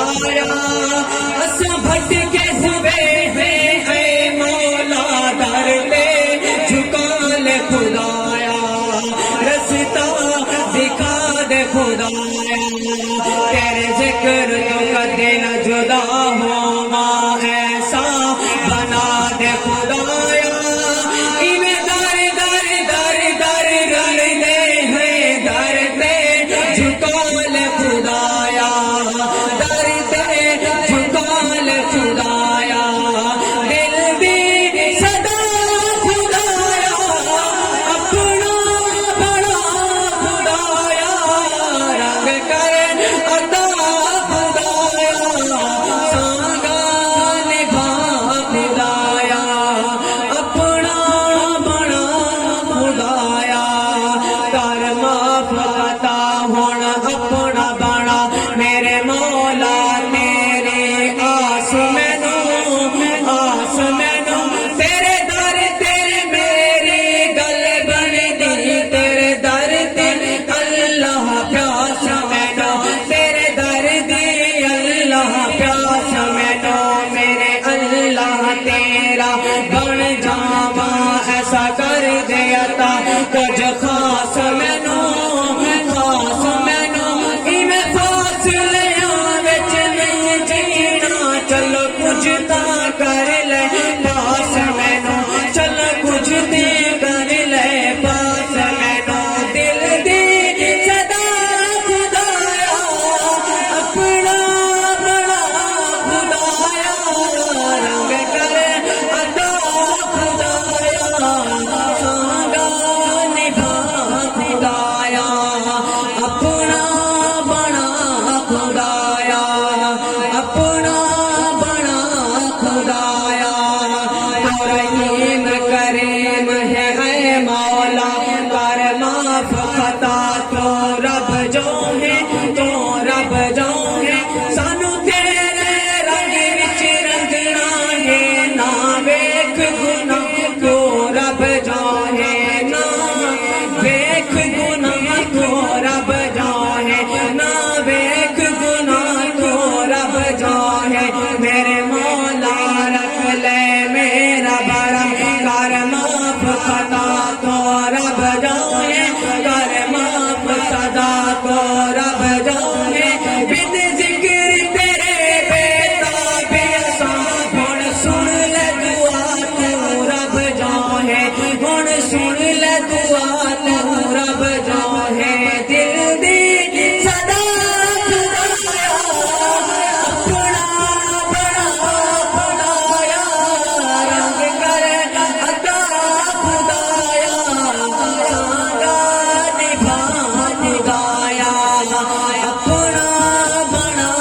خدایا اساں بھٹکے ہوئے اے مولا در پہ جھکا لے خدایا رستہ دکھا دے خدایا تیرے ذکر تو کدے نہ جدا ہوں ایسا بنا دے خدایا انہیں در در در در در دے ہیں در دے جھکا لے خدایا در دے جھکا لے خدایا دل بھی صدا خدایا اپنا بڑا خدایا رنگ کر عطا خدایا سانگا نبھا خدایا اپنا بڑا خدایا کر معاف عطا ہون اپنا بڑا میرے مولا تیرے آس مینوں تیرے در تیرے میری گل بن دی تیرے در تیرے اللہ پیاس مینوں تیرے در دی اللہ پیاس مینوں میرے اللہ تیرا بن جاواں ایسا کر دے عطا کچھ خاص مینوں ایویں فاصلیاں وچ نہیں جینا چلو کچھ تاں کر لے پاس مینوں چلو کچھ تے کر لے پاس مینوں دل دی صدا خدایا اپنا بڑا خدایا رنگ کر عطا خدایا سانگا نبھا خدایا اپنا بڑا خدایا اپنا بڑا خدایا رحیم کریم ہے اے مولا کر معاف خطا تو رب جو ہے سانو تیرے رنگ وچ رنگنا ہے نہ ویکھ گناہ تو رب جو ہے نہ ویکھ گناہ تو رب جو ہے نہ ویکھ گناہ تو رب جو ہے میرے مولا رکھ لے میرا بڑا کر معاف خطا تو رب جو ہے کر معاف سزا تو رب جو ہے بن ذکر تیرے بیٹا بے اساں ہن سن لے دعا تو رب جو ہے ہن سن لے دعا تو رب جو ہے دل دی صدا خدایا اپنا بڑا خدایا رنگ کر عطا خدایا سانگا نبھا خدایا اپنا بڑا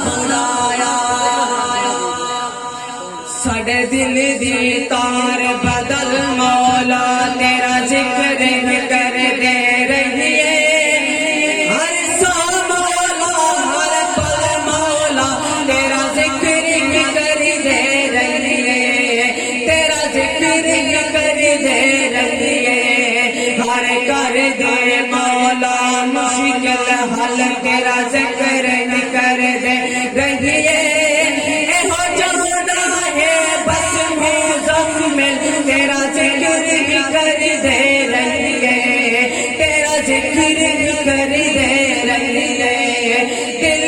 خدایا ساڈے دل دی تار بدل مولا تیرا ذکر کر دے رہی ہے ہر سا مولا ہر پل مولا تیرا ذکر کر دے رہی ہے تیرا ذکر کر دے رہی ہے ہر کر دے مولا مشکل حل تیرا ذکر کر دے رہی ہے ہو جانا ہے بس مزمل تیرا ذکر کر دے رہی ہے تیرا ذکر کر دے رہی ہے دل